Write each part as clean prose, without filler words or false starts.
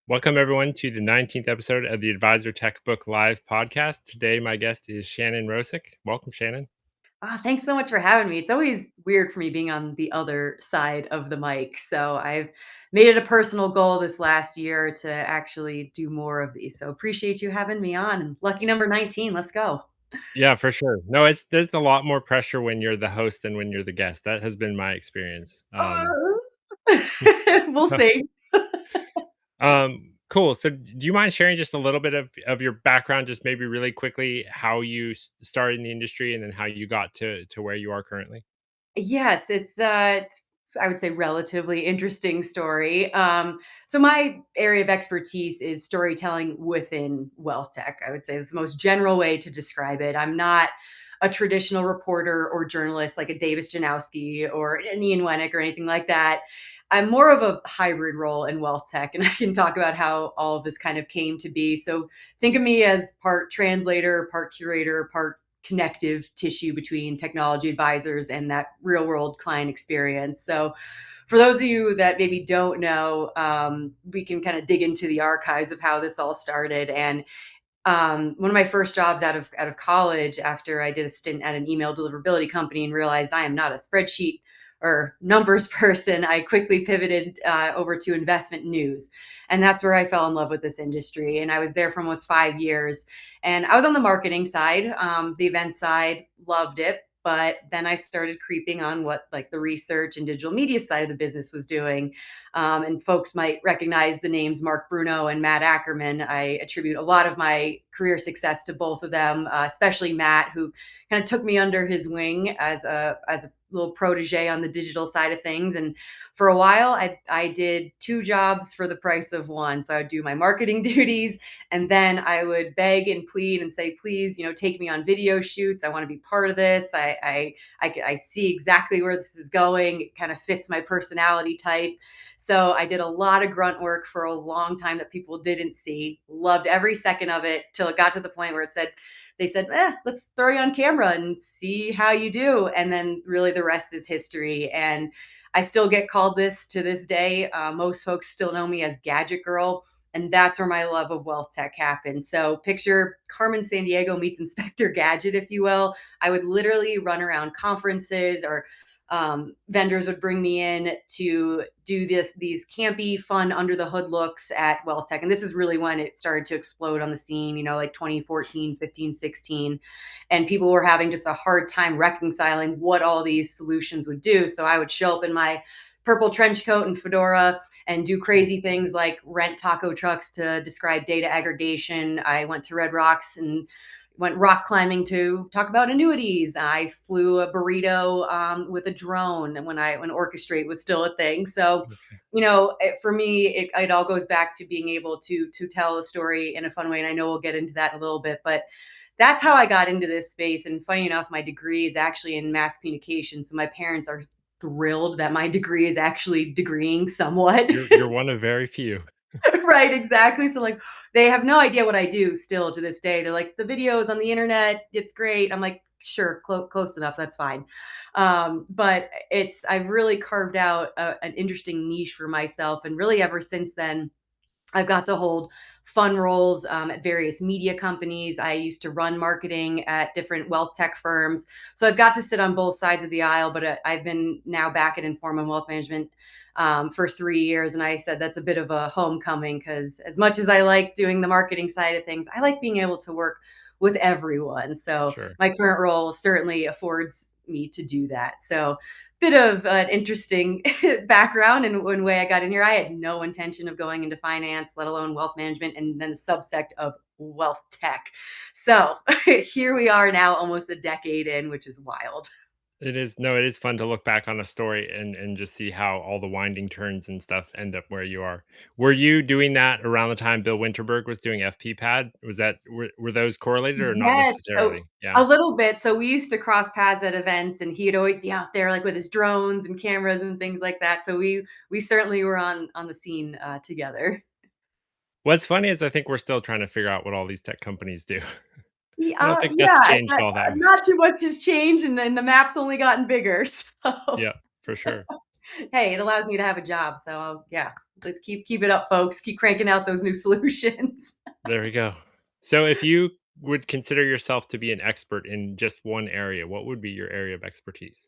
Welcome, everyone, to the 19th episode of the AdvisorTech Book Live podcast. Today, my guest is Shannon Rosic. Welcome, Shannon. Thanks so much for having me. It's always weird for me being on the other side of the mic. So I've made it a personal goal this last year to actually do more of these. So appreciate you having me on. And lucky number 19. Let's go. Yeah, for sure. No, there's a lot more pressure when you're the host than when you're the guest. That has been my experience. We'll see. Cool. So, do you mind sharing just a little bit of your background, just maybe really quickly, how you started in the industry and then how you got to where you are currently? Yes, I would say relatively interesting story. So my area of expertise is storytelling within wealth tech. I would say it's the most general way to describe it. I'm not a traditional reporter or journalist like a Davis Janowski or an Ian Wennick or anything like that. I'm more of a hybrid role in wealth tech, and I can talk about how all of this kind of came to be. So think of me as part translator, part curator, part connective tissue between technology advisors and that real world client experience. So, for those of you that maybe don't know, we can kind of dig into the archives of how this all started. And one of my first jobs out of college, after I did a stint at an email deliverability company and realized I am not a spreadsheet or numbers person, I quickly pivoted over to investment news. And that's where I fell in love with this industry. And I was there for almost 5 years. And I was on the marketing side, the event side, loved it. But then I started creeping on what like the research and digital media side of the business was doing. And folks might recognize the names Mark Bruno and Matt Ackerman. I attribute a lot of my career success to both of them, especially Matt, who kind of took me under his wing as a little protege on the digital side of things. And for a while, I did two jobs for the price of one. So I would do my marketing duties, and then I would beg and plead and say, please, take me on video shoots. I want to be part of this. I see exactly where this is going. It kind of fits my personality type. So I did a lot of grunt work for a long time that people didn't see. Loved every second of it till it got to the point where they said, let's throw you on camera and see how you do. And then really the rest is history. And I still get called this to this day. Most folks still know me as Gadget Girl. And that's where my love of wealth tech happened. So picture Carmen Sandiego meets Inspector Gadget, if you will. I would literally run around conferences or vendors would bring me in to do these campy, fun under the hood looks at wealth tech. And this is really when it started to explode on the scene, like 2014, 15, 16. And people were having just a hard time reconciling what all these solutions would do. So I would show up in my purple trench coat and fedora and do crazy things like rent taco trucks to describe data aggregation. I went to Red Rocks and went rock climbing to talk about annuities. I flew a burrito with a drone when Orchestrate was still a thing. So, for me, it all goes back to being able to tell a story in a fun way. And I know we'll get into that in a little bit, but that's how I got into this space. And funny enough, my degree is actually in mass communication. So my parents are thrilled that my degree is actually degreeing somewhat. You're one of very few. Right, exactly. So like they have no idea what I do still to this day. They're like, the video is on the internet, it's great. I'm like, sure, close enough, that's fine. But I've really carved out an interesting niche for myself, and really ever since then I've got to hold fun roles at various media companies. I used to run marketing at different wealth tech firms. So I've got to sit on both sides of the aisle, but I've been now back at Inform and Wealth Management for 3 years. And I said that's a bit of a homecoming, because as much as I like doing the marketing side of things, I like being able to work with everyone. So Sure. my current role certainly affords me to do that. So bit of an interesting background and one way I got in here. I had no intention of going into finance, let alone wealth management, and then the subsect of wealth tech. So here we are now, almost a decade in, which is wild. It is fun to look back on a story and just see how all the winding turns and stuff end up where you are. Were you doing that around the time Bill Winterberg was doing FP Pad? Were those correlated or not Yes. So necessarily? Yeah. a little bit. So we used to cross paths at events, and he'd always be out there like with his drones and cameras and things like that. So we certainly were on the scene together. What's funny is I think we're still trying to figure out what all these tech companies do. I don't Yeah, think that's yeah, changed all that much. not too much has changed, and then the map's only gotten bigger. So Yeah, for sure. Hey, it allows me to have a job. So yeah, let's keep it up, folks. Keep cranking out those new solutions. There we go. So if you would consider yourself to be an expert in just one area, what would be your area of expertise?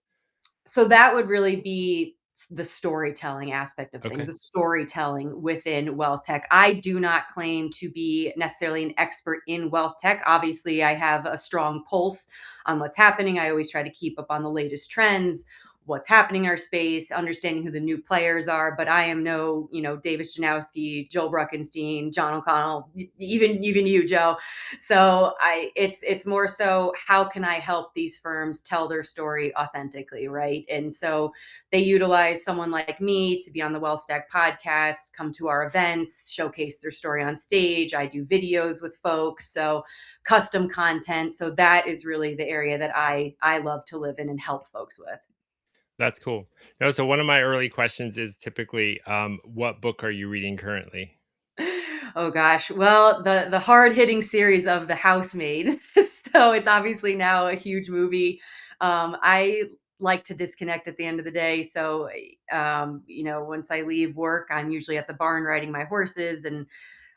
So that would really be the storytelling aspect of things, Okay. the storytelling within wealth tech. I do not claim to be necessarily an expert in wealth tech. Obviously, I have a strong pulse on what's happening. I always try to keep up on the latest trends, what's happening in our space, understanding who the new players are. But I am no, Davis Janowski, Joel Bruckenstein, John O'Connell, even you, Joe. So it's more so how can I help these firms tell their story authentically, right? And so they utilize someone like me to be on the WellStack podcast, come to our events, showcase their story on stage. I do videos with folks, so custom content. So that is really the area that I love to live in and help folks with. That's cool. No, so one of my early questions is typically, what book are you reading currently? Oh gosh. Well, the hard-hitting series of The Housemaid. So it's obviously now a huge movie. I like to disconnect at the end of the day. So, once I leave work, I'm usually at the barn riding my horses, and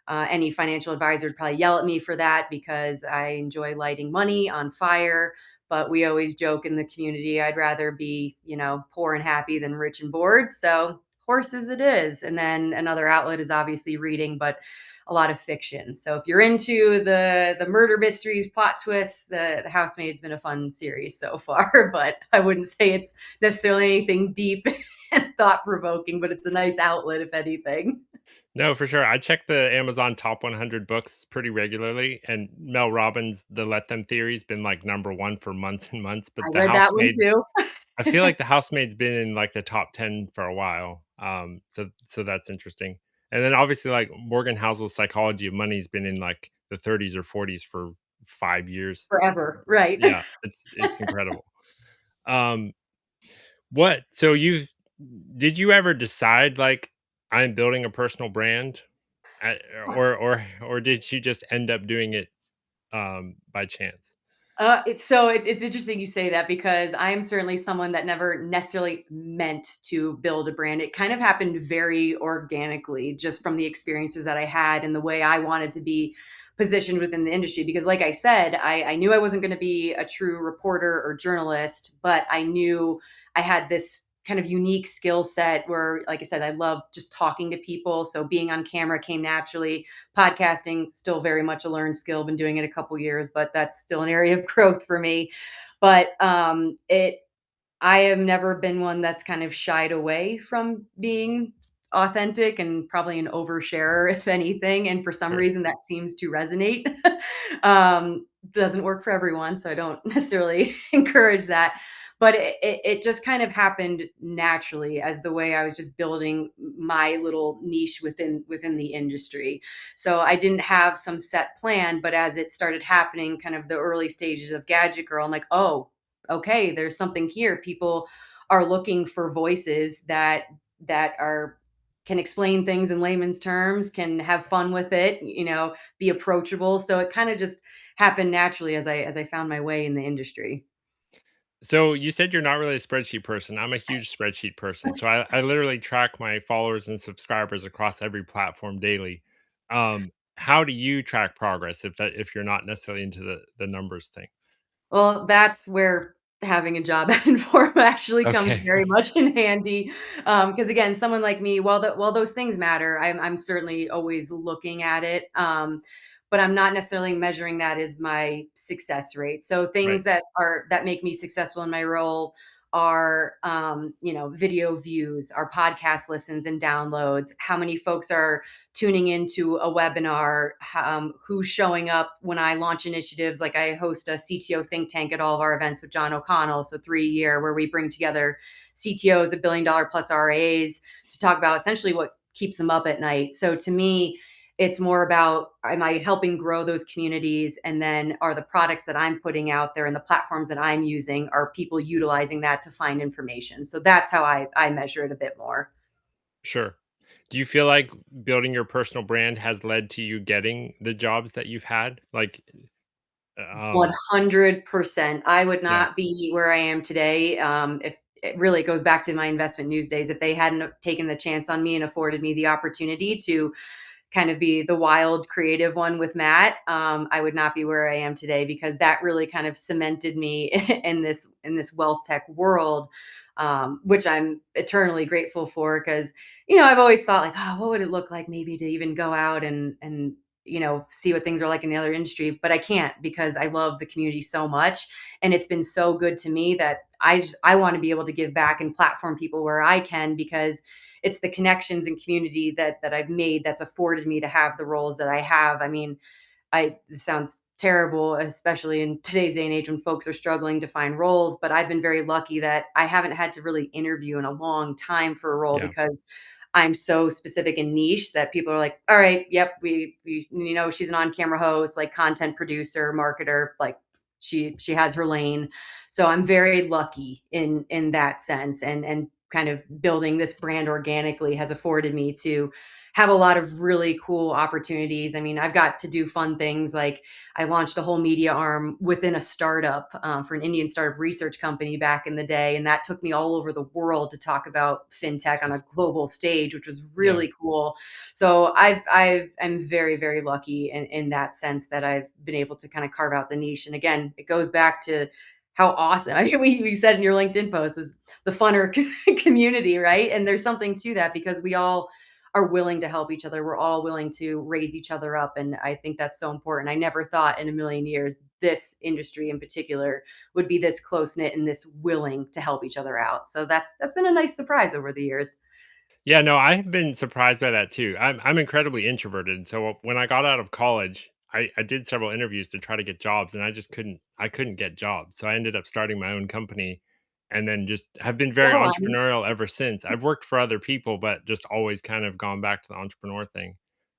any financial advisor would probably yell at me for that because I enjoy lighting money on fire. But we always joke in the community, I'd rather be, poor and happy than rich and bored. So horses it is. And then another outlet is obviously reading, but a lot of fiction. So if you're into the murder mysteries, plot twists, the Housemaid's been a fun series so far, but I wouldn't say it's necessarily anything deep and thought provoking, but it's a nice outlet if anything. No, for sure. I check the Amazon top 100 books pretty regularly, and Mel Robbins' The Let Them theory's been like number one for months and months. I But The read that one Housemaid, too. I feel like The Housemaid's been in like the top 10 for a while. So that's interesting. And then obviously, like Morgan Housel's Psychology of Money's been in like the 30s or 40s for 5 years. Forever, right. Yeah, it's incredible. Um, what? So you've did you ever decide like I'm building a personal brand? I or did you just end up doing it, by chance? It's interesting you say that because I'm certainly someone that never necessarily meant to build a brand. It kind of happened very organically, just from the experiences that I had and the way I wanted to be positioned within the industry. Because, like I said, I knew I wasn't going to be a true reporter or journalist, but I knew I had this kind of unique skill set where, like I said, I love just talking to people. So being on camera came naturally. Podcasting, still very much a learned skill, been doing it a couple years, but that's still an area of growth for me. But it I have never been one that's kind of shied away from being authentic and probably an oversharer, if anything. And for some Sure. reason, that seems to resonate. Doesn't work for everyone, so I don't necessarily encourage that. But it just kind of happened naturally as the way I was just building my little niche within the industry. So I didn't have some set plan, but as it started happening, kind of the early stages of Gadget Girl, I'm like, oh, okay, there's something here. People are looking for voices that are can explain things in layman's terms, can have fun with it, be approachable. So it kind of just happened naturally as I found my way in the industry. So you said you're not really a spreadsheet person. I'm a huge spreadsheet person. So I literally track my followers and subscribers across every platform daily. How do you track progress if you're not necessarily into the numbers thing? Well, that's where having a job at Inform actually comes Okay. very much in handy. Because again, someone like me, while those things matter, I'm certainly always looking at it. But I'm not necessarily measuring that as my success rate. So Right. things that make me successful in my role are video views, our podcast listens and downloads, how many folks are tuning into a webinar, who's showing up when I launch initiatives. Like I host a CTO think tank at all of our events with John O'Connell. So 3 year where we bring together CTOs, $1 billion plus RAs to talk about essentially what keeps them up at night. So to me, it's more about am I helping grow those communities? And then are the products that I'm putting out there and the platforms that I'm using, are people utilizing that to find information? So that's how I measure it a bit more. Sure. Do you feel like building your personal brand has led to you getting the jobs that you've had? Like, um, 100%. I would yeah, not be where I am today, if it really goes back to my investment news days. If they hadn't taken the chance on me and afforded me the opportunity to kind of be the wild creative one with Matt, I would not be where I am today, because that really kind of cemented me in this wealth tech world, which I'm eternally grateful for. Because I've always thought like, oh, what would it look like maybe to even go out and see what things are like in the other industry, but I can't, because I love the community so much, and it's been so good to me that I want to be able to give back and platform people where I can, because it's the connections and community that I've made that's afforded me to have the roles that I have. I mean, this sounds terrible, especially in today's day and age when folks are struggling to find roles, but I've been very lucky that I haven't had to really interview in a long time for a role, Yeah. because I'm so specific and niche that people are like, all right, yep, we she's an on-camera host, like content producer, marketer, like she has her lane. So I'm very lucky in that sense, and kind of building this brand organically has afforded me to have a lot of really cool opportunities. I mean, I've got to do fun things like I launched a whole media arm within a startup, for an Indian startup research company back in the day. And that took me all over the world to talk about fintech on a global stage, which was Yeah. really cool. So I'm very, very lucky in that sense that I've been able to kind of carve out the niche. And again, it goes back to how awesome. I mean, we said in your LinkedIn post is the funner community, right? And there's something to that, because we all are willing to help each other. We're all willing to raise each other up. And I think that's so important. I never thought in a million years this industry in particular would be this close knit and this willing to help each other out. So that's been a nice surprise over the years. Yeah, no, I've been surprised by that too. I'm incredibly introverted. So when I got out of college, I did several interviews to try to get jobs, and I couldn't get jobs. So I ended up starting my own company, and then just have been very Go on. entrepreneurial ever since. I've worked for other people, but just always kind of gone back to the entrepreneur thing.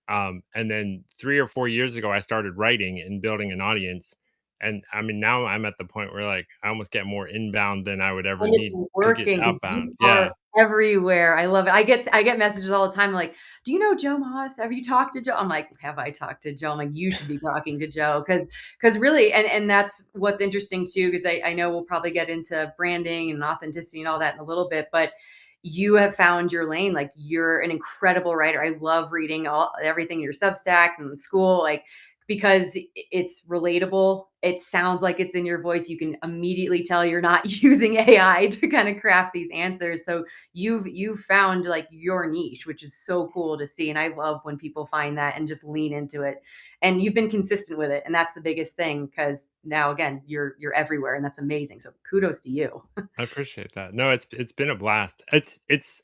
And then 3 or 4 years ago, I started writing and building an audience. And I mean, now I'm at the point where like I almost get more inbound than I would ever And it's need to get working because outbound. you are Yeah. everywhere. I love it. I get messages all the time like, "Do you know Joe Moss? Have you talked to Joe?" I'm like, "Have I talked to Joe?" I'm like, "You should be talking to Joe," because really, and that's what's interesting too, because I know we'll probably get into branding and authenticity and all that in a little bit, but you have found your lane. Like, you're an incredible writer. I love reading everything in your Substack and school, like, because it's relatable. It sounds like it's in your voice. You can immediately tell you're not using AI to kind of craft these answers. So you've found like your niche, which is so cool to see. And I love when people find that and just lean into it. And you've been consistent with it. And that's the biggest thing, because now again, you're everywhere, and that's amazing. So kudos to you. I appreciate that. No, it's been a blast. It's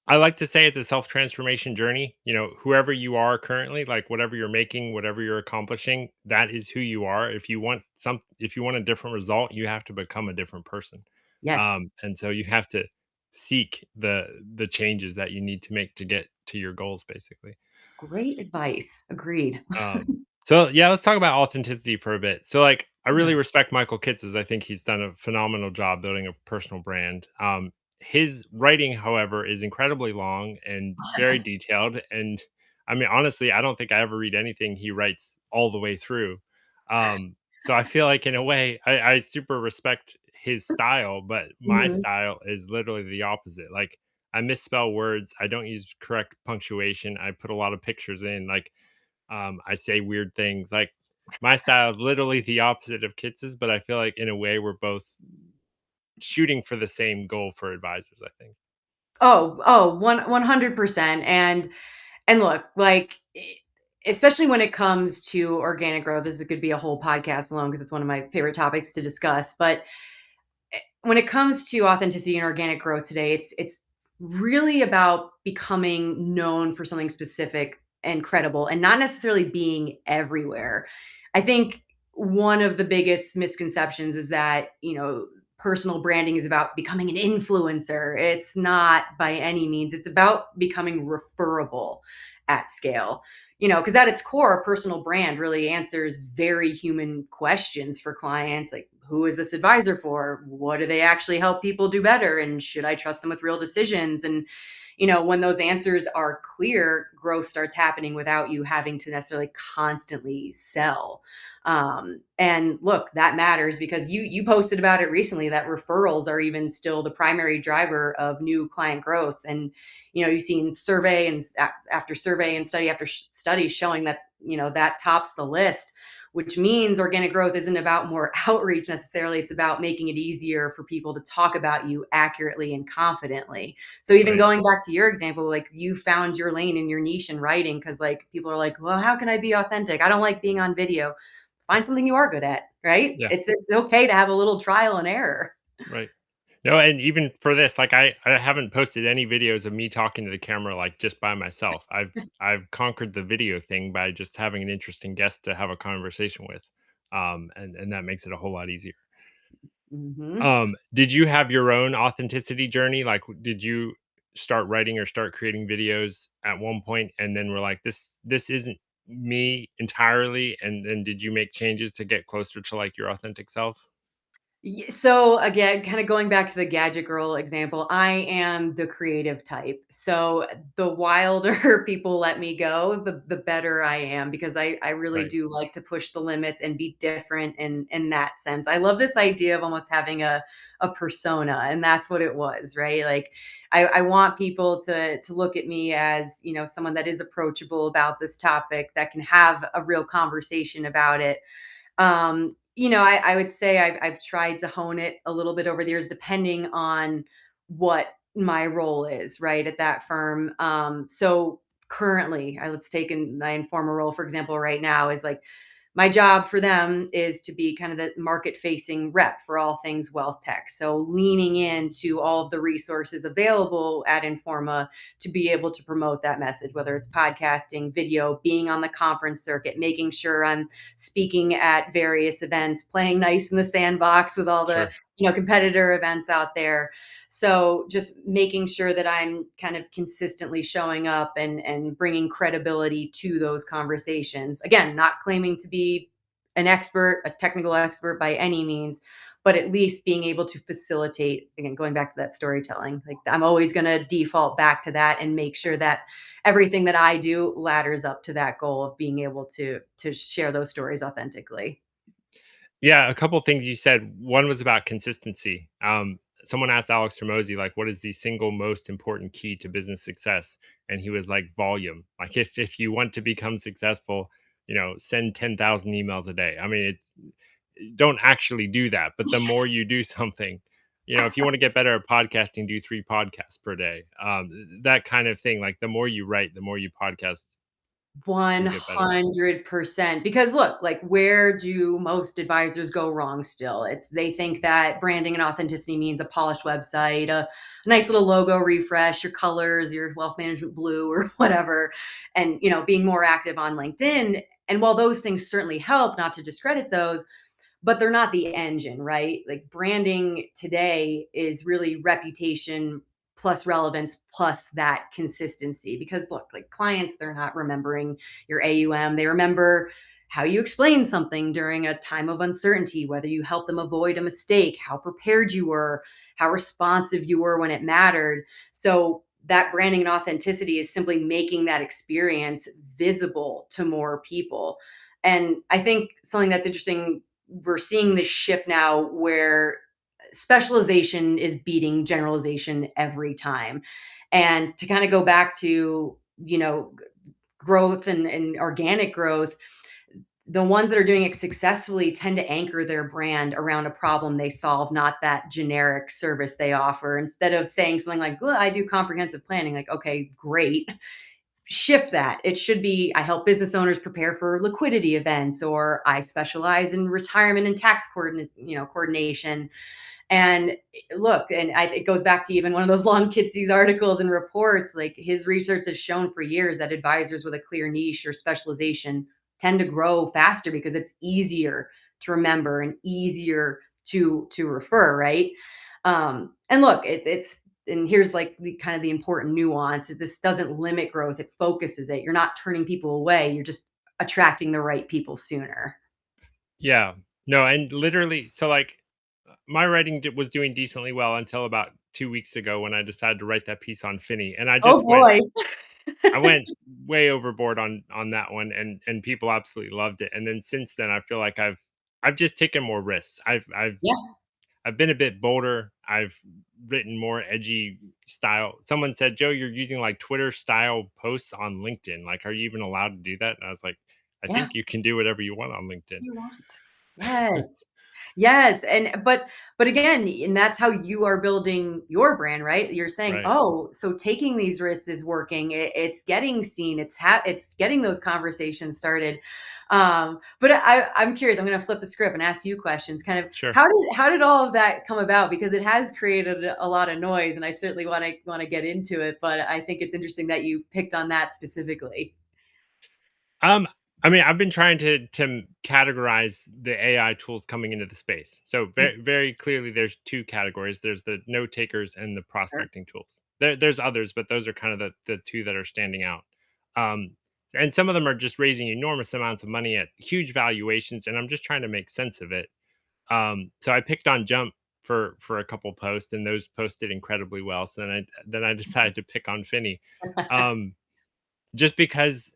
I like to say it's a self-transformation journey. You know, whoever you are currently, like whatever you're making, whatever you're accomplishing, that is who you are. If you want a different result, you have to become a different person. Yes. And so you have to seek the changes that you need to make to get to your goals basically. Great advice. Agreed. So yeah, let's talk about authenticity for a bit. So like, I Yeah. really respect Michael Kitz's. I think he's done a phenomenal job building a personal brand. His writing, however, is incredibly long and very detailed. And I mean, honestly, I don't think I ever read anything he writes all the way through. So I feel like in a way, I super respect his style, but my Mhm. style is literally the opposite. Like I misspell words, I don't use correct punctuation, I put a lot of pictures in, like I say weird things. Like my style is literally the opposite of Kitz's, but I feel like in a way we're both shooting for the same goal for advisors, I think. One 100%. And look, like, especially when it comes to organic growth, this could be a whole podcast alone, because it's one of my favorite topics to discuss. But when it comes to authenticity and organic growth today, it's really about becoming known for something specific and credible, and not necessarily being everywhere. I think one of the biggest misconceptions is that, personal branding is about becoming an influencer. It's not by any means. It's about becoming referable at scale. Because at its core, a personal brand really answers very human questions for clients, like, who is this advisor for? What do they actually help people do better? And should I trust them with real decisions? And, when those answers are clear, growth starts happening without you having to necessarily constantly sell. And look, that matters because you posted about it recently that referrals are even still the primary driver of new client growth. And you've seen survey and after survey and study after study showing that that tops the list, which means organic growth isn't about more outreach necessarily. It's about making it easier for people to talk about you accurately and confidently. So even Right. going back to your example, like you found your lane in your niche in writing because like people are like, well, how can I be authentic? I don't like being on video. Find something you are good at, right? Yeah. It's okay to have a little trial and error. Right. No, and even for this, like I haven't posted any videos of me talking to the camera like just by myself. I've conquered the video thing by just having an interesting guest to have a conversation with. And that makes it a whole lot easier. Hmm. Did you have your own authenticity journey? Like did you start writing or start creating videos at one point and then we're like this isn't me entirely, and then did you make changes to get closer to like your authentic self? So again, kind of going back to the gadget girl example, I am the creative type. So the wilder people let me go, the better I am because I really Right. do like to push the limits and be different in that sense. I love this idea of almost having a persona, and that's what it was, right? Like I want people to look at me as, someone that is approachable about this topic, that can have a real conversation about it. I would say I've tried to hone it a little bit over the years, depending on what my role is, right, at that firm. So currently, let's take in my informal role, for example, right now is like my job for them is to be kind of the market facing rep for all things wealth tech. So leaning into all of the resources available at Informa to be able to promote that message, whether it's podcasting, video, being on the conference circuit, making sure I'm speaking at various events, playing nice in the sandbox with all the Sure. competitor events out there. So just making sure that I'm kind of consistently showing up and bringing credibility to those conversations. Again, not claiming to be an expert, a technical expert by any means, but at least being able to facilitate, again, going back to that storytelling. Like I'm always going to default back to that and make sure that everything that I do ladders up to that goal of being able to share those stories authentically. Yeah, a couple things you said. One was about consistency. Someone asked Alex Hermosi, like, what is the single most important key to business success? And he was like, volume. Like, if you want to become successful, send 10,000 emails a day. I mean, it's don't actually do that, but the more you do something, if you want to get better at podcasting, do 3 podcasts per day. That kind of thing. Like, the more you write, the more you podcast, you'll get better. 100%. Because look, like where do most advisors go wrong still? It's they think that branding and authenticity means a polished website, a nice little logo refresh, your colors, your wealth management blue or whatever, and being more active on LinkedIn. And while those things certainly help, not to discredit those, but they're not the engine, right? Like branding today is really reputation plus relevance plus that consistency. Because look, like clients, they're not remembering your AUM. They remember how you explain something during a time of uncertainty, whether you help them avoid a mistake, how prepared you were, how responsive you were when it mattered. So that branding and authenticity is simply making that experience visible to more people. And I think something that's interesting, we're seeing this shift now where specialization is beating generalization every time. And to kind of go back to, growth and organic growth, the ones that are doing it successfully tend to anchor their brand around a problem they solve, not that generic service they offer. Instead of saying something like, well, I do comprehensive planning, like, okay, great. Shift that. It should be, I help business owners prepare for liquidity events, or I specialize in retirement and tax coordination. And look, it goes back to even one of those long Kitsy's articles and reports. Like his research has shown for years that advisors with a clear niche or specialization tend to grow faster because it's easier to remember and easier to refer, right? And look, it's and here's like the kind of the important nuance. This doesn't limit growth; it focuses it. You're not turning people away. You're just attracting the right people sooner. Yeah. No, and literally, so like my writing was doing decently well until about 2 weeks ago when I decided to write that piece on Finney, and Oh boy. I went way overboard on that one, and people absolutely loved it. And then since then, I feel like I've just taken more risks. Yeah, I've been a bit bolder. I've written more edgy style. Someone said, "Joe, you're using like Twitter style posts on LinkedIn. Like, are you even allowed to do that?" And I was like, "I yeah. think you can do whatever you want on LinkedIn." You want. Yes. Yes, and but again, and that's how you are building your brand, right? You're saying, Right. "Oh, so taking these risks is working. It's getting seen. It's getting those conversations started." But I'm curious. I'm going to flip the script and ask you questions. Kind of Sure. how did all of that come about? Because it has created a lot of noise, and I certainly want to get into it. But I think it's interesting that you picked on that specifically. Um, I mean, I've been trying to categorize the AI tools coming into the space. So Mm, very clearly, there's two categories. There's the note takers and the sure. prospecting tools. There's others, but those are kind of the two that are standing out. Um, and some of them are just raising enormous amounts of money at huge valuations, and I'm just trying to make sense of it. So I picked on Jump for a couple posts, and those posted incredibly well. So then I decided to pick on Finney, um, just because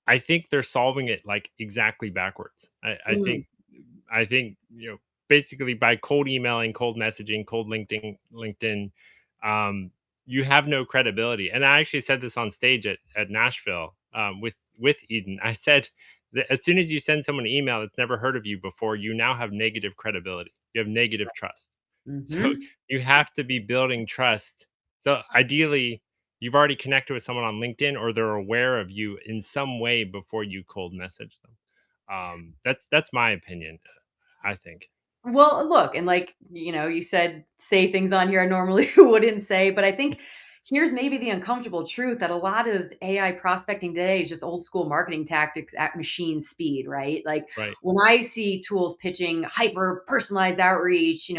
I think they're solving it, like, exactly backwards. Mm, I think, basically by cold emailing, cold messaging, cold LinkedIn, um, you have no credibility. And I actually said this on stage at Nashville, with Eden. I said that as soon as you send someone an email that's never heard of you before, you now have negative credibility. You have negative trust. So mhm. you have to be building trust. So ideally, you've already connected with someone on LinkedIn or they're aware of you in some way before you cold message them. That's my opinion, I think. Well, look, and like, you said say things on here I normally wouldn't say, but I think here's maybe the uncomfortable truth that a lot of AI prospecting today is just old school marketing tactics at machine speed, right? Like Right. when I see tools pitching hyper personalized outreach,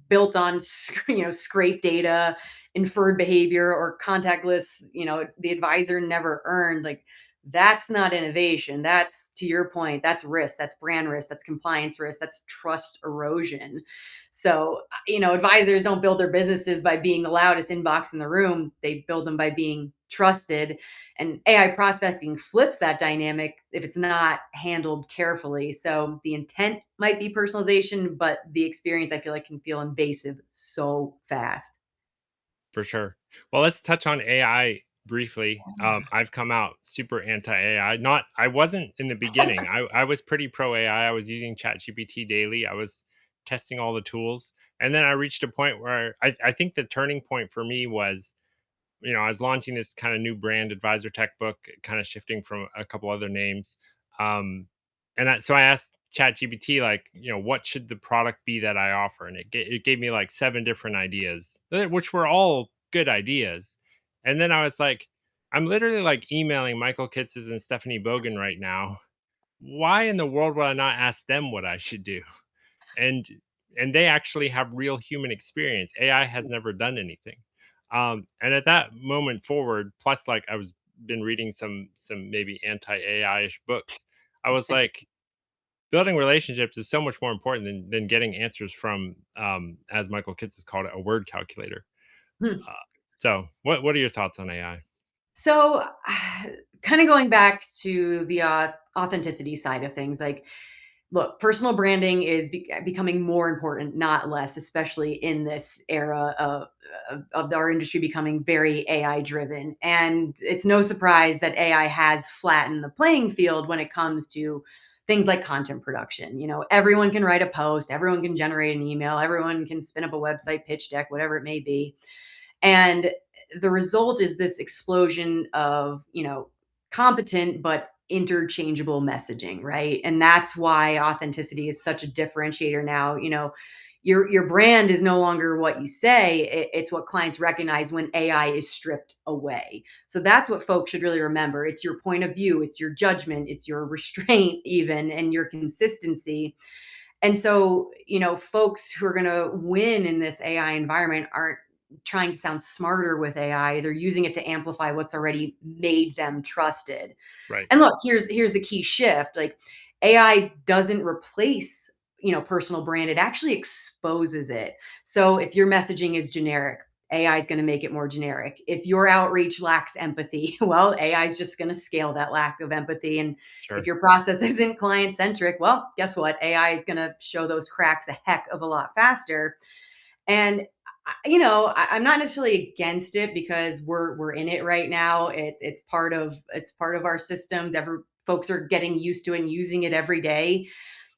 built on scrape data, inferred behavior or contact lists, the advisor never earned, like that's not innovation. That's to your point, that's risk, that's brand risk, that's compliance risk, that's trust erosion. So, advisors don't build their businesses by being the loudest inbox in the room. They build them by being trusted. And AI prospecting flips that dynamic if it's not handled carefully. So, the intent might be personalization, but the experience I feel like can feel invasive so fast. For sure. Well, let's touch on AI briefly. I've come out super anti AI. Not, I wasn't in the beginning. I was pretty pro AI. I was using ChatGPT daily. I was testing all the tools. And then I reached a point where I think the turning point for me was, I was launching this kind of new brand AdvisorTech book, kind of shifting from a couple other names. Um, so I asked ChatGPT, like, what should the product be that I offer? And it gave me like seven different ideas, which were all good ideas. And then I was like, I'm literally like emailing Michael Kitzes and Stephanie Bogan right now. Why in the world would I not ask them what I should do? and and they actually have real human experience. AI has never done anything. And at that moment forward, plus like I was been reading some maybe anti AI-ish books, I was like, building relationships is so much more important than getting answers from, as Michael Kitts has called it, a word calculator. Hmm. Uh, so what are your thoughts on AI? So, kind of going back to the authenticity side of things, like, look, personal branding is becoming more important, not less, especially in this era of our industry becoming very AI driven. And it's no surprise that AI has flattened the playing field when it comes to things like content production. Everyone can write a post, everyone can generate an email, everyone can spin up a website, pitch deck, whatever it may be. And the result is this explosion of, competent but interchangeable messaging, right? And that's why authenticity is such a differentiator now. Your brand is no longer what you say, it's what clients recognize when AI is stripped away. So that's what folks should really remember. It's your point of view, it's your judgment, it's your restraint even, and your consistency. And so, folks who are going to win in this AI environment aren't trying to sound smarter with AI. They're using it to amplify what's already made them trusted. Right. And look, here's the key shift. Like AI doesn't replace, personal brand, it actually exposes it. So if your messaging is generic, AI is going to make it more generic. If your outreach lacks empathy, well, AI is just going to scale that lack of empathy. And if Sure. your process isn't client centric, well, guess what? AI is going to show those cracks a heck of a lot faster. And I'm not necessarily against it because we're in it right now. It's part of our systems. Every folks are getting used to it and using it every day.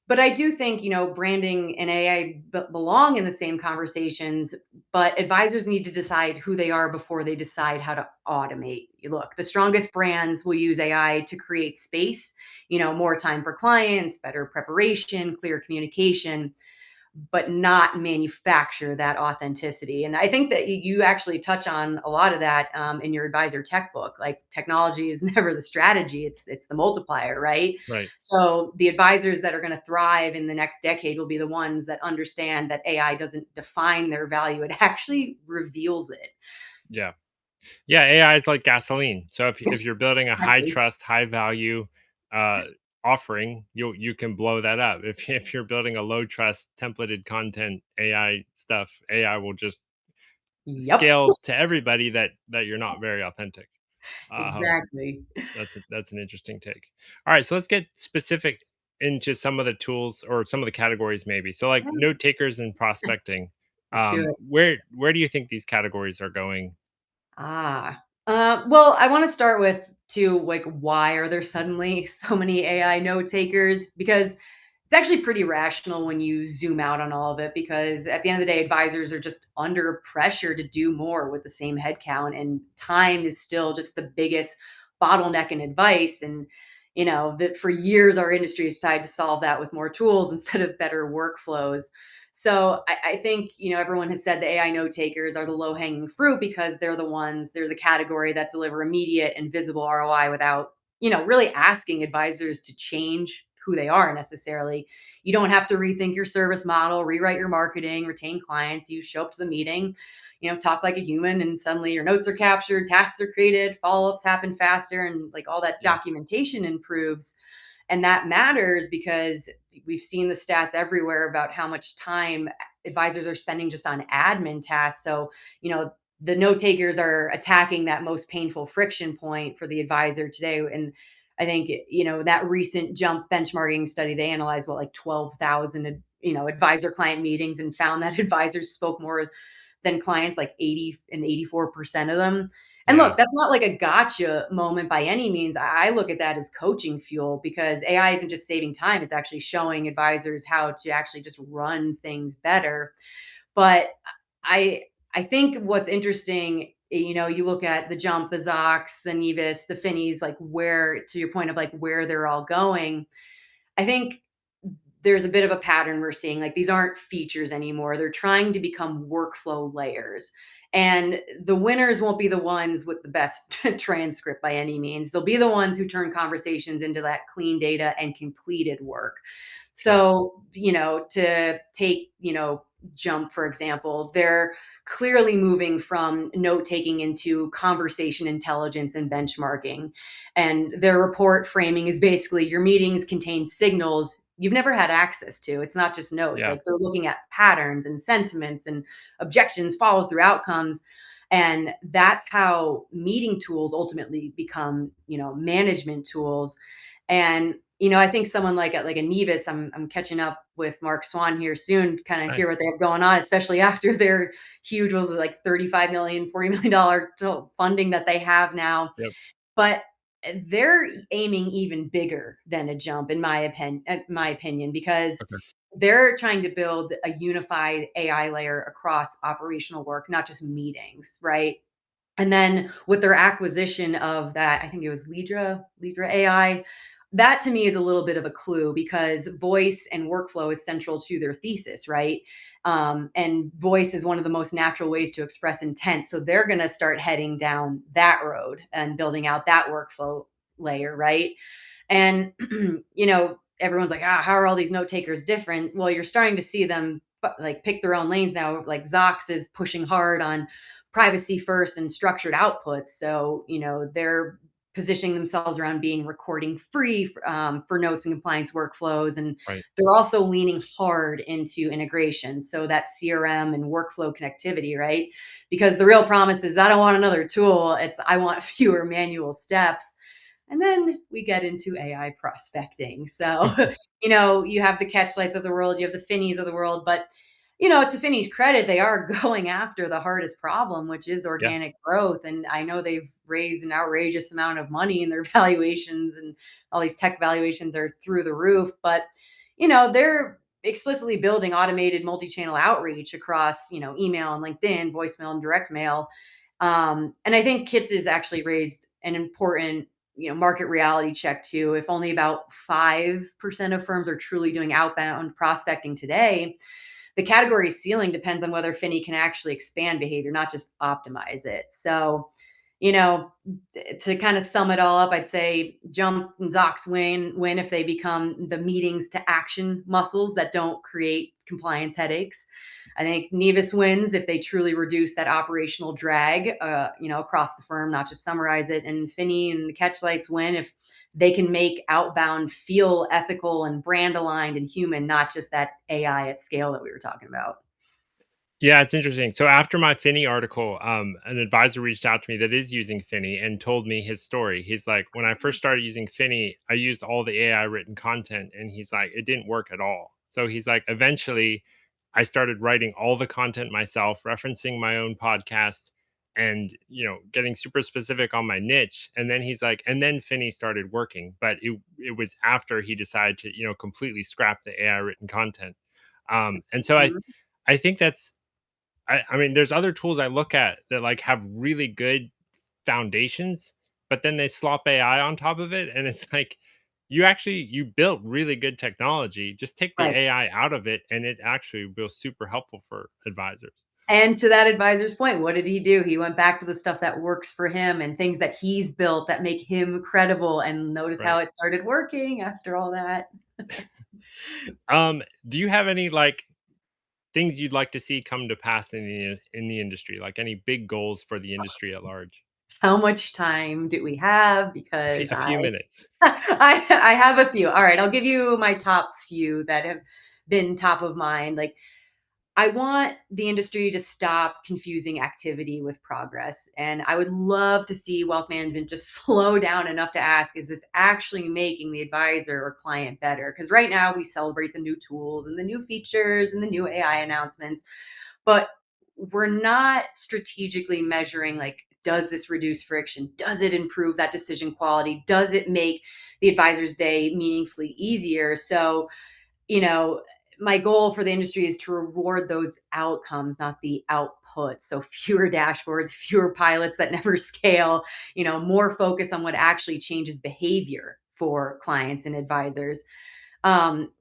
But I do think, branding and AI belong in the same conversations, but advisors need to decide who they are before they decide how to automate. Look, the strongest brands will use AI to create space, more time for clients, better preparation, clear communication, but not manufacture that authenticity. And I think that you actually touch on a lot of that in your advisor tech book. Like technology is never the strategy; it's the multiplier, right? Right. So the advisors that are going to thrive in the next decade will be the ones that understand that AI doesn't define their value; it actually reveals it. Yeah. Yeah, AI is like gasoline. So if you're building a high Exactly. trust, high value uh, offering, you can blow that up. If you're building a low trust templated content AI stuff, AI will just Yep. scale to everybody that you're not very authentic. Um, Exactly. that's an interesting take. All right, so let's get specific into some of the tools or some of the categories maybe. So like note takers and prospecting. Let's do it. Where do you think these categories are going? Well, I want to start with too, like, why are there suddenly so many AI note takers? Because it's actually pretty rational when you zoom out on all of it. Because at the end of the day, advisors are just under pressure to do more with the same headcount, and time is still just the biggest bottleneck in advice. And that for years our industry has tried to solve that with more tools instead of better workflows. So I think, everyone has said the AI note takers are the low hanging fruit because they're the category that deliver immediate and visible ROI without, really asking advisors to change who they are necessarily. You don't have to rethink your service model, rewrite your marketing, retain clients. You show up to the meeting, talk like a human, and suddenly your notes are captured, tasks are created, follow ups happen faster, and like all that Yeah, documentation improves. And that matters because we've seen the stats everywhere about how much time advisors are spending just on admin tasks. So, the note takers are attacking that most painful friction point for the advisor today. And I think, that recent jump benchmarking study, they analyzed what, like 12,000, advisor client meetings, and found that advisors spoke more than clients, like 80 and 84% of them. And yeah, look, that's not like a gotcha moment by any means. I look at that as coaching fuel because AI isn't just saving time, it's actually showing advisors how to actually just run things better. But I I think what's interesting, you look at the Jump, the Zox, the Nevis, the Finnies, like where, to your point of like where they're all going. I think there's a bit of a pattern we're seeing. Like these aren't features anymore. They're trying to become workflow layers. And the winners won't be the ones with the best transcript by any means. They'll be the ones who turn conversations into that clean data and completed work. sure. So, to take, Jump, for example, they're clearly moving from note taking into conversation intelligence and benchmarking. And their report framing is basically your meetings contain signals you've never had access to. It's not just notes. Yeah, Like they're looking at patterns and sentiments and objections, follow through outcomes. And that's how meeting tools ultimately become, management tools. And I think someone like a Nevis, I'm catching up with Mark Swan here soon, to kind of hear nice. what they have going on, especially after their huge, was it like 35 million, $40 million funding that they have now. Yep. But they're aiming even bigger than a Jump, in my opinion, because Okay. they're trying to build a unified AI layer across operational work, not just meetings, right? And then with their acquisition of that, I think it was Lidra AI, that to me is a little bit of a clue because voice and workflow is central to their thesis, right? And voice is one of the most natural ways to express intent. So they're going to start heading down that road and building out that workflow layer, right? And, everyone's like, how are all these note takers different? Well, you're starting to see them like pick their own lanes now. Like Zox is pushing hard on privacy first and structured outputs. So, they're positioning themselves around being recording free for notes and compliance workflows. And Right. they're also leaning hard into integration. So that CRM and workflow connectivity, right? Because the real promise is I don't want another tool. It's I want fewer manual steps. And then we get into AI prospecting. So, you have the Catchlights of the world, you have the Finnies of the world, but to Finney's credit, they are going after the hardest problem, which is Yeah. organic growth. And I know they've raised an outrageous amount of money in their valuations, and all these tech valuations are through the roof. But, they're explicitly building automated multi-channel outreach across, email and LinkedIn, voicemail and direct mail. And I think Kits has actually raised an important, market reality check too. If only about 5% of firms are truly doing outbound prospecting today, the category ceiling depends on whether Finney can actually expand behavior, not just optimize it. So, you know, to kind of sum it all up, I'd say Jump and Zox win if they become the meetings to action muscles that don't create compliance headaches. I think Nevis wins if they truly reduce that operational drag, across the firm, not just summarize it. And Finney and the Catchlights win if they can make outbound feel ethical and brand aligned and human, not just that AI at scale that we were talking about. Yeah, it's interesting. So after my Finney article, an advisor reached out to me that is using Finney and told me his story. He's like, when I first started using Finney, I used all the AI written content, and he's like, it didn't work at all. So he's like, eventually, I started writing all the content myself, referencing my own podcast, and getting super specific on my niche. And then he's like, and then Finney started working, but it was after he decided to completely scrap the AI written content. And so Mhm. I think that's I mean, there's other tools I look at that like have really good foundations, but then they slop AI on top of it, and it's like you built really good technology. Just take the Right. AI out of it, and it actually will be super helpful for advisors. And to that advisor's point, what did he do? He went back to the stuff that works for him and things that he's built that make him credible. And notice how Right. it started working after all that. Do you have any like things you'd like to see come to pass in the industry? Like any big goals for the industry at large? How much time do we have? A few, Because a few minutes. I have a few. All right, I'll give you my top few that have been top of mind. Like I want the industry to stop confusing activity with progress. And I would love to see wealth management just slow down enough to ask, is this actually making the advisor or client better? Because right now we celebrate the new tools and the new features and the new AI announcements, but we're not strategically measuring like, does this reduce friction? Does it improve that decision quality? Does it make the advisor's day meaningfully easier? So, you know, my goal for the industry is to reward those outcomes, not the output. So fewer dashboards, fewer pilots that never scale, more focus on what actually changes behavior for clients and advisors.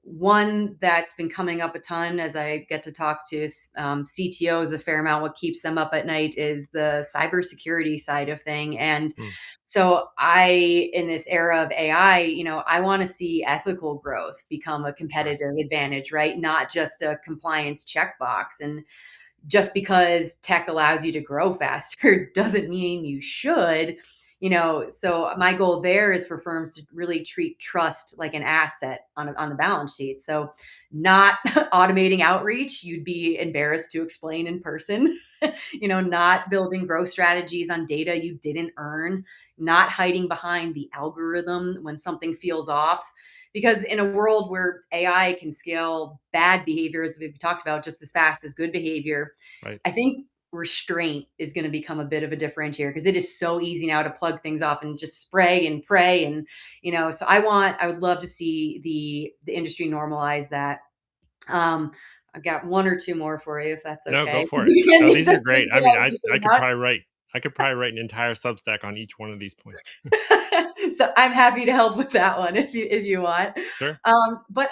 One that's been coming up a ton as I get to talk to CTOs a fair amount. What keeps them up at night is the cybersecurity side of thing. And Mm, so in this era of AI, I want to see ethical growth become a sure. competitive advantage, right? Not just a compliance checkbox. And just because tech allows you to grow faster doesn't mean you should. So my goal there is for firms to really treat trust like an asset on the balance sheet. So not automating outreach you'd be embarrassed to explain in person. Not building growth strategies on data you didn't earn, not hiding behind the algorithm when something feels off. Because in a world where AI can scale bad behavior, as we've talked about, just as fast as good behavior, Right. I think restraint is going to become a bit of a differentiator because it is so easy now to plug things off and just spray and pray. And so I would love to see the industry normalize that. um I've got one or two more for you if that's No, go okay. for it. Again, No, these these are are great. things I that mean, I was I thinking could about. probably write an entire Substack on each one of these points. So I'm happy to help with that one if you want. Sure. But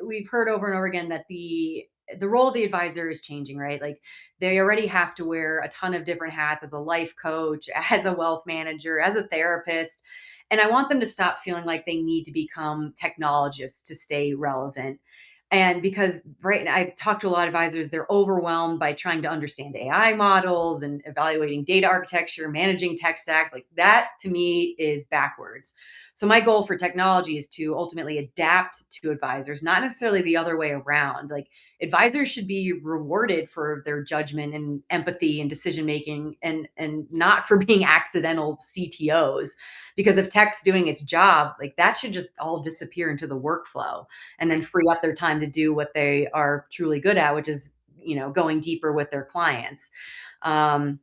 we've heard over and over again that the role of the advisor is changing, right? Like they already have to wear a ton of different hats as a life coach, as a wealth manager, as a therapist. And I want them to stop feeling like they need to become technologists to stay relevant. And because right now, I talked to a lot of advisors, they're overwhelmed by trying to understand AI models and evaluating data architecture, managing tech stacks. Like that to me is backwards. So my goal for technology is to ultimately adapt to advisors, not necessarily the other way around. Like advisors should be rewarded for their judgment and empathy and decision making, and not for being accidental CTOs. Because if tech's doing its job, like that should just all disappear into the workflow and then Right. free up their time to do what they are truly good at, which is, going deeper with their clients. Um,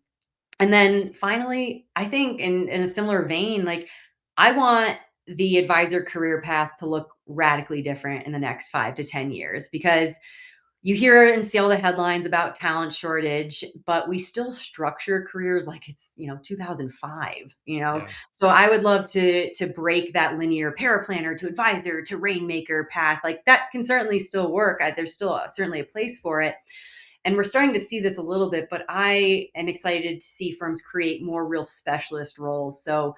and then finally, I think in a similar vein, like I want the advisor career path to look radically different in the next 5 to 10 years, because you hear and see all the headlines about talent shortage, but we still structure careers like it's, 2005, Yeah. So I would love to break that linear paraplanner to advisor to rainmaker path. Like that can certainly still work. There's still certainly a place for it. And we're starting to see this a little bit, but I am excited to see firms create more real specialist roles. So,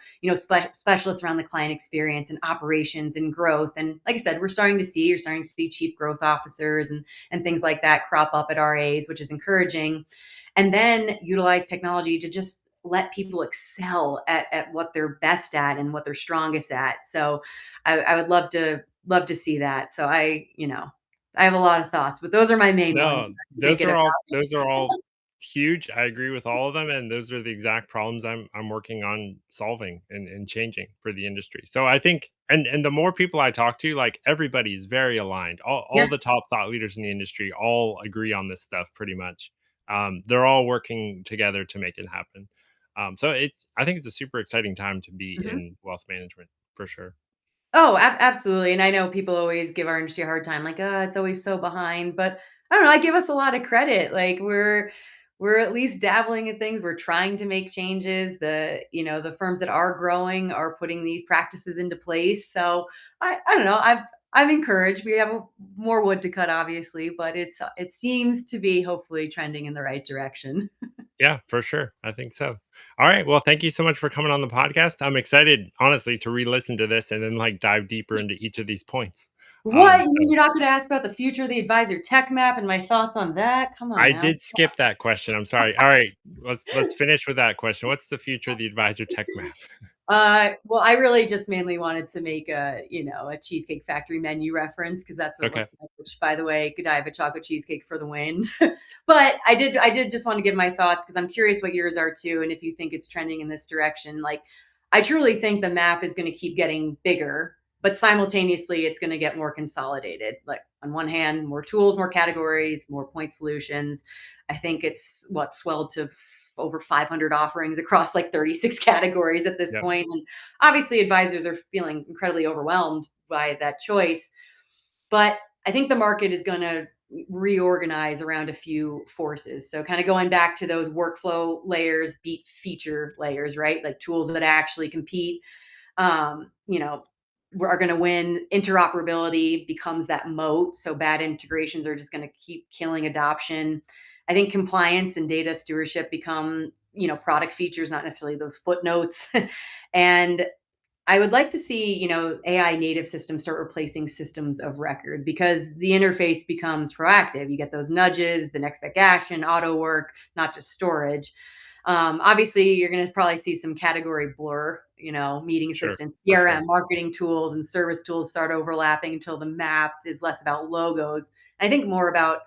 specialists around the client experience and operations and growth. And like I said, you're starting to see chief growth officers and things like that crop up at RAs, which is encouraging. And then utilize technology to just let people excel at what they're best at and what they're strongest at. So I would love to see that. So I have a lot of thoughts, but those are my main ones that No, I'm thinking about. those are all huge. I agree with all of them, and those are the exact problems I'm working on solving and changing for the industry. So I think, and the more people I talk to, like everybody's very aligned. All Yeah. the top thought leaders in the industry all agree on this stuff pretty much. They're all working together to make it happen. So I think it's a super exciting time to be Mhm. in wealth management for sure. Oh, absolutely, and I know people always give our industry a hard time, like, it's always so behind," but I don't know, I give us a lot of credit, like, we're at least dabbling in things, we're trying to make changes, the firms that are growing are putting these practices into place, so I don't know, I'm encouraged, we have more wood to cut, obviously, but it seems to be hopefully trending in the right direction. Yeah, for sure. I think so. All right. Well, thank you so much for coming on the podcast. I'm excited, honestly, to re-listen to this and then like dive deeper into each of these points. What? You mean So you're not gonna ask about the future of the advisor tech map and my thoughts on that? Come on I now. did skip that question. I'm sorry. All right, let's finish with that question. What's the future of the advisor tech map? Well, I really just mainly wanted to make a Cheesecake Factory menu reference because that's what it Okay. looks like, which by the way, could I have a chocolate cheesecake for the win? But I did just want to give my thoughts because I'm curious what yours are too, and if you think it's trending in this direction. Like, I truly think the map is going to keep getting bigger, but simultaneously it's going to get more consolidated. Like on one hand, more tools, more categories, more point solutions. I think it's what swelled to over 500 offerings across like 36 categories at this Yep. point. And obviously, advisors are feeling incredibly overwhelmed by that choice. But I think the market is going to reorganize around a few forces. So, kind of going back to those workflow layers, beat feature layers, right? Like tools that actually compete, um, you know, are going to win. Interoperability becomes that moat. So bad integrations are just going to keep killing adoption. I think compliance and data stewardship become, product features, not necessarily those footnotes. And I would like to see, AI native systems start replacing systems of record because the interface becomes proactive. You get those nudges, the next back action, auto work, not just storage. Obviously, you're going to probably see some category blur, meeting Sure. assistants, For sure. CRM, marketing tools, and service tools start overlapping until the map is less about logos. I think more about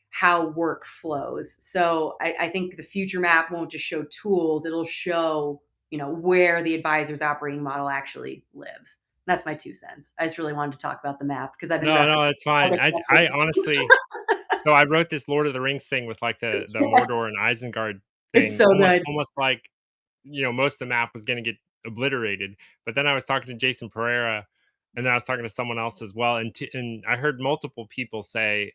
how work flows. So I think the future map won't just show tools, it'll show, where the advisor's operating model actually lives. That's my 2 cents. I just really wanted to talk about the map because I've been No, referencing no, it's fine. other I categories. honestly, so I wrote this Lord of the Rings thing with like the Yes, Mordor and Isengard it's thing, so almost good. almost like most of the map was going to get obliterated. But then I was talking to Jason Pereira, and then I was talking to someone else as well, and I heard multiple people say,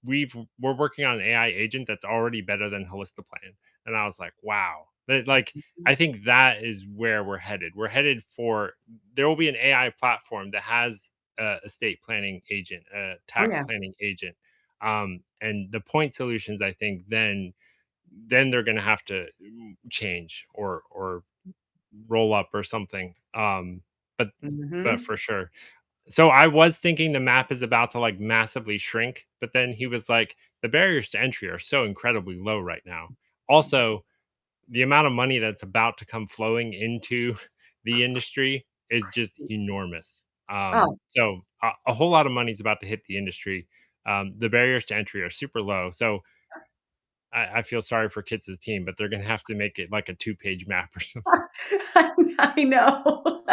we're working on an AI agent that's already better than Halistoplan, and I was like, wow, like I think that is where we're headed. We're headed for there will be an AI platform that has a estate planning agent, a Oh tax yeah. planning agent, and the point solutions. I think then they're going to have to change or roll up or something. But Hmm. for sure. So I was thinking the map is about to like massively shrink, but then he was like, the barriers to entry are so incredibly low right now. Also, the amount of money that's about to come flowing into the industry is just enormous. Oh, So a whole lot of money is about to hit the industry. The barriers to entry are super low. So I feel sorry for Kids' team, but they're going to have to make it like a 2-page map or something. I know.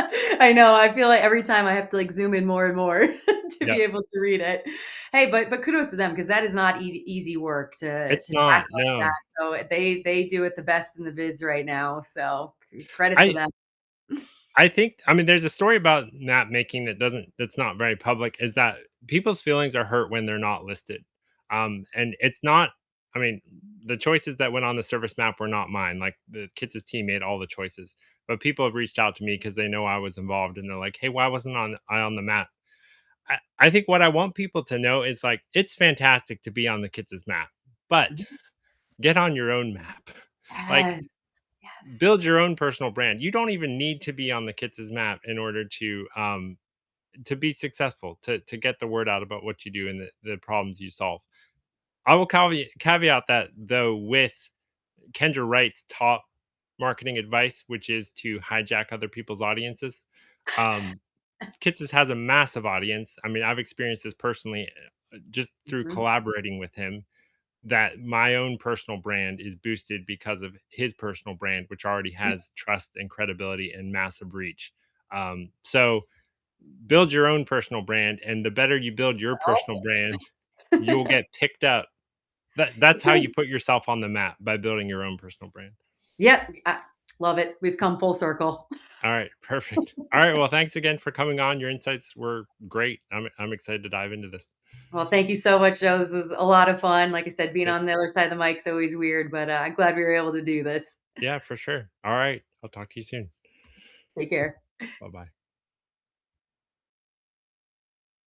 I know. I feel like every time I have to like zoom in more and more to Yep. be able to read it. Hey, but kudos to them because that is not easy work It's to not. tackle like No. that. So they do it the best in the biz right now. So credit to I them. I think I mean, there's a story about map making that's not very public, is that people's feelings are hurt when they're not listed. And it's not I mean, the choices that went on the service map were not mine. Like the kids' team made all the choices. But people have reached out to me because they know I was involved and they're like, hey, why wasn't I on the map? I think what I want people to know is like it's fantastic to be on the kids' map, but Mhm. get on your own map. Like Yes. Yes. build your own personal brand. You don't even need to be on the Kits' map in order to be successful, to get the word out about what you do and the problems you solve. I will caveat that though with Kendra Wright's top marketing advice, which is to hijack other people's audiences. Um, Kits has a massive audience. I mean, I've experienced this personally just through Mhm. collaborating with him, that my own personal brand is boosted because of his personal brand, which already has trust and credibility and massive reach. So build your own personal brand, and the better you build your personal brand, you'll Awesome. get picked up. That's how So you put yourself on the map, by building your own personal brand. yep, I love it. We've come full circle. All right, perfect. All right, well, thanks again for coming on. Your insights were great. I'm excited to dive into this. Well, thank you so much, Joe. This was a lot of fun. Like I said, being Yep. on the other side of the mic's always weird, but I'm glad we were able to do this. Yeah, for sure. All right, I'll talk to you soon. Take care. Bye bye.